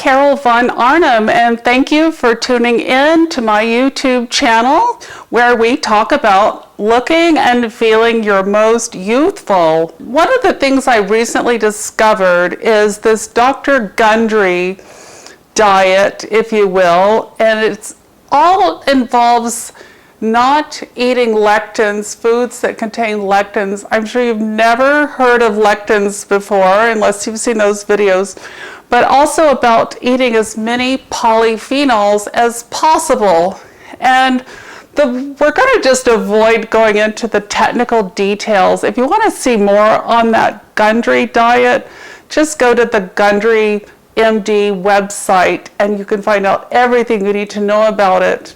Carol Von Arnhem, and thank you for tuning in to my YouTube channel where we talk about looking and feeling your most youthful. One of the things I recently discovered is this Dr. Gundry diet, if you will, and it's all involves not eating lectins, foods that contain lectins. I'm sure you've never heard of lectins before unless you've seen those videos, but also about eating as many polyphenols as possible. And we're going to just avoid going into the technical details. If you want to see more on that Gundry diet, just go to the Gundry MD website and you can find out everything you need to know about it.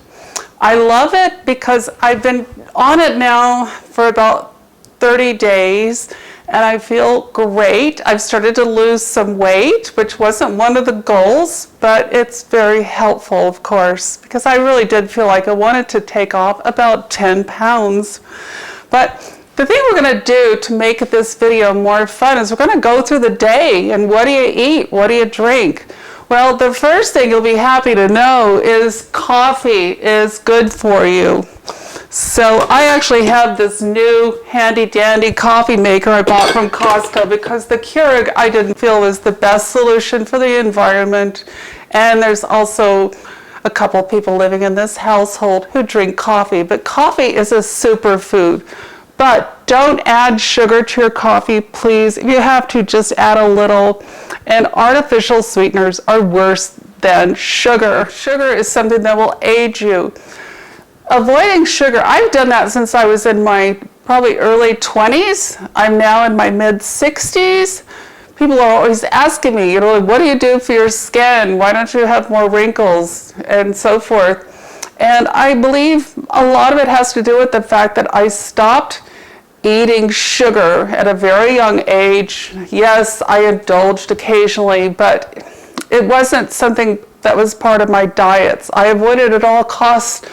I love it because I've been on it now for about 30 days and I feel great. I've started to lose some weight, which wasn't one of the goals, but it's very helpful, of course, because I really did feel like I wanted to take off about 10 pounds. But the thing we're going to do to make this video more fun is we're going to go through the day and what do you eat, what do you drink? Well, the first thing you'll be happy to know is coffee is good for you. So I actually have this new handy dandy coffee maker I bought from Costco because the Keurig I didn't feel was the best solution for the environment. And there's also a couple people living in this household who drink coffee, but coffee is a superfood. But don't add sugar to your coffee, please. If you have to, just add a little. And artificial sweeteners are worse than sugar. Sugar is something that will age you. Avoiding sugar, I've done that since I was in my probably early 20s. I'm now in my mid 60s. People are always asking me, what do you do for your skin? Why don't you have more wrinkles? And so forth. And I believe a lot of it has to do with the fact that I stopped eating sugar at a very young age. Yes, I indulged occasionally, but it wasn't something that was part of my diets. I avoided at all costs,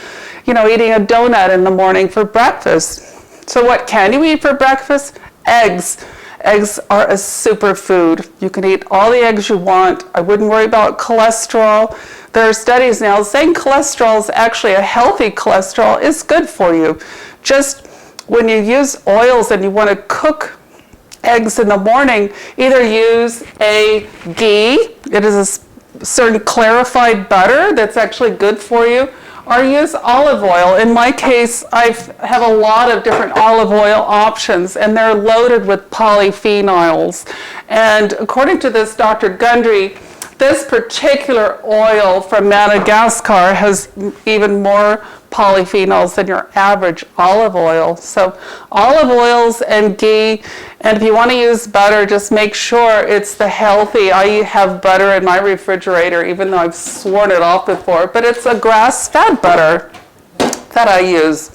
eating a donut in the morning for breakfast. So what can you eat for breakfast? Eggs. Eggs are a superfood. You can eat all the eggs you want. I wouldn't worry about cholesterol. There are studies now saying cholesterol is actually a healthy cholesterol is good for you. Just when you use oils and you want to cook eggs in the morning, either use a ghee, it is a certain clarified butter that's actually good for you, or use olive oil. In my case, I have a lot of different olive oil options and they're loaded with polyphenols. And according to this Dr. Gundry, this particular oil from Madagascar has even more polyphenols than your average olive oil. So olive oils and ghee, and if you want to use butter, just make sure it's the healthy. I have butter in my refrigerator, even though I've sworn it off before, but it's a grass-fed butter that I use.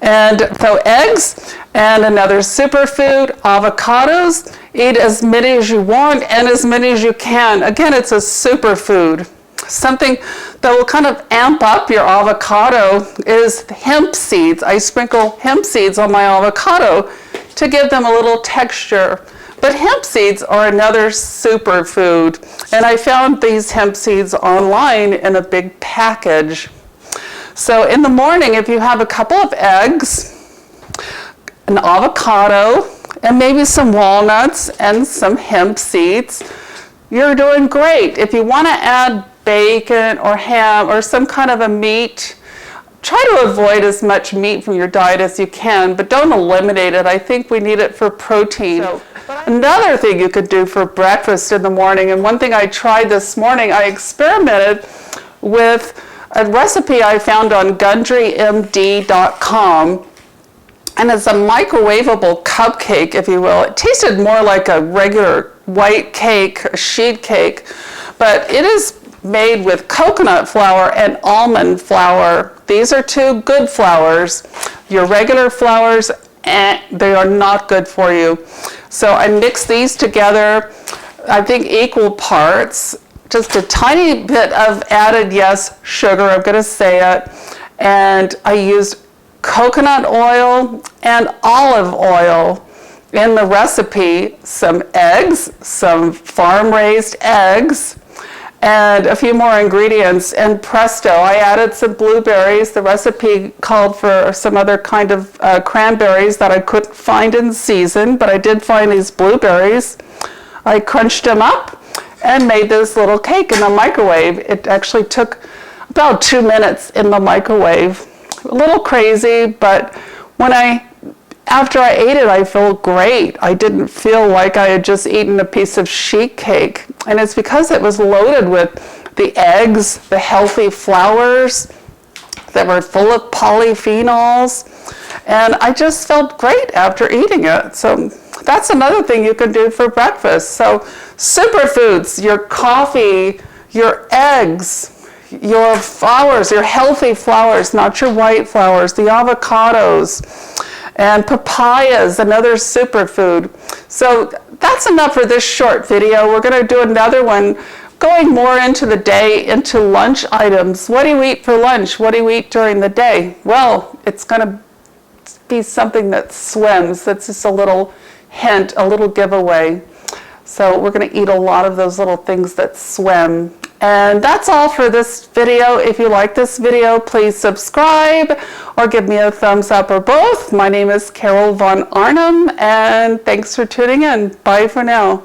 And so eggs, and another superfood, avocados. Eat as many as you want and as many as you can. Again, it's a superfood. Something that will kind of amp up your avocado is hemp seeds. I sprinkle hemp seeds on my avocado to give them a little texture. But hemp seeds are another superfood. And I found these hemp seeds online in a big package. So in the morning, if you have a couple of eggs, an avocado, and maybe some walnuts and some hemp seeds, you're doing great. If you want to add bacon or ham or some kind of a meat, try to avoid as much meat from your diet as you can, but don't eliminate it. I think we need it for protein. Another thing you could do for breakfast in the morning, and one thing I tried this morning, I experimented with a recipe I found on GundryMD.com. And it's a microwavable cupcake, if you will. It tasted more like a regular white cake, a sheet cake, but it is made with coconut flour and almond flour. These are two good flours. Your regular flours, they are not good for you. So I mixed these together, I think equal parts, just a tiny bit of added, yes, sugar, I'm going to say it, and I used coconut oil and olive oil in the recipe, some eggs, some farm-raised eggs, and a few more ingredients, and presto, I added some blueberries. The recipe called for some other kind of cranberries that I couldn't find in season, but I did find these blueberries. I crunched them up and made this little cake in the microwave. It actually took about 2 minutes in the microwave. A little crazy, but after I ate it, I felt great. I didn't feel like I had just eaten a piece of sheet cake. And it's because it was loaded with the eggs, the healthy flours that were full of polyphenols. And I just felt great after eating it. So that's another thing you can do for breakfast. So superfoods, your coffee, your eggs, your flours, your healthy flours, not your white flours, the avocados, and papayas, another superfood. So that's enough for this short video. We're going to do another one going more into the day, into lunch items. What do you eat for lunch? What do you eat during the day? Well, it's going to be something that swims. That's just a little hint, a little giveaway. So we're going to eat a lot of those little things that swim. And that's all for this video. If you like this video, please subscribe or give me a thumbs up or both. My name is Carol Von Arnhem, and thanks for tuning in. Bye for now.